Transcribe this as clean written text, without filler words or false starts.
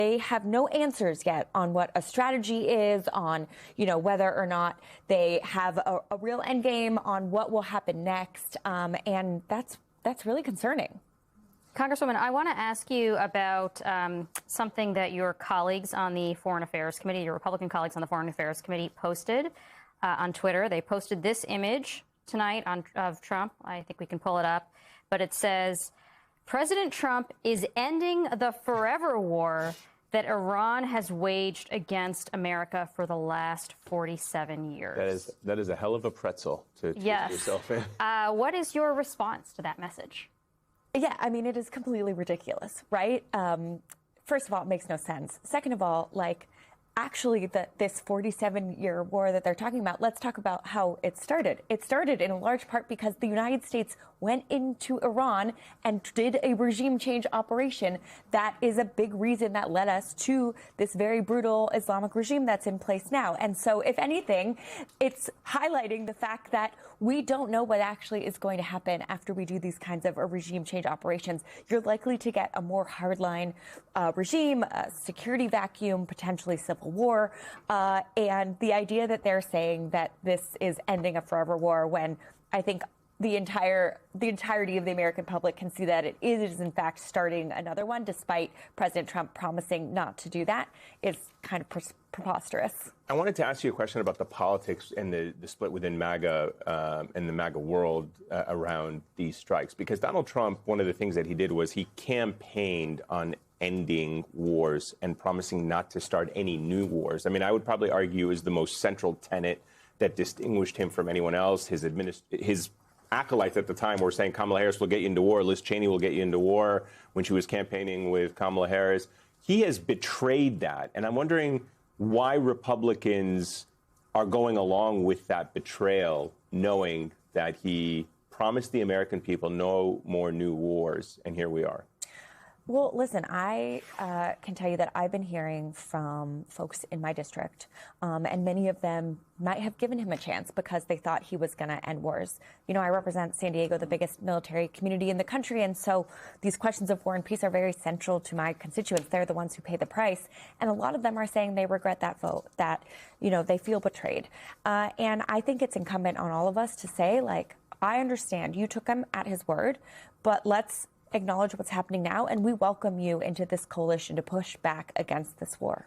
They have no answers yet on what a strategy is, on, whether or not they have a real end game on what will happen next. And that's really concerning. Congresswoman, I want to ask you about something that your colleagues on the Foreign Affairs Committee, your Republican colleagues on the Foreign Affairs Committee, posted on Twitter. They posted this image tonight of Trump. I think we can pull it up. But it says, President Trump is ending the forever war that Iran has waged against America for the last 47 years. That is a hell of a pretzel to twist yourself in. What is your response to that message? Yeah, I mean, it is completely ridiculous, right? First of all, it makes no sense. Second of all, actually, this 47-year war that they're talking about, let's talk about how it started. It started in a large part because the United States went into Iran and did a regime change operation. That is a big reason that led us to this very brutal Islamic regime that's in place now. And so, if anything, it's highlighting the fact that we don't know what actually is going to happen after we do these kinds of regime change operations. You're likely to get a more hardline regime, a security vacuum, potentially civil war. And the idea that they're saying that this is ending a forever war, when I think the entirety of the American public can see that it is in fact starting another one, despite President Trump promising not to do that, is kind of preposterous. I wanted to ask you a question about the politics and the split within MAGA and the MAGA world around these strikes. Because Donald Trump, one of the things that he did was he campaigned on ending wars and promising not to start any new wars. I mean, I would probably argue is the most central tenet that distinguished him from anyone else. His acolytes at the time were saying Kamala Harris will get you into war, Liz Cheney will get you into war when she was campaigning with Kamala Harris. He has betrayed that. And I'm wondering why Republicans are going along with that betrayal, knowing that he promised the American people no more new wars. And here we are. Well, listen, I can tell you that I've been hearing from folks in my district, and many of them might have given him a chance because they thought he was going to end wars. I represent San Diego, the biggest military community in the country, and so these questions of war and peace are very central to my constituents. They're the ones who pay the price, and a lot of them are saying they regret that vote, that, they feel betrayed. And I think it's incumbent on all of us to say, I understand you took him at his word, but let's acknowledge what's happening now, and we welcome you into this coalition to push back against this war.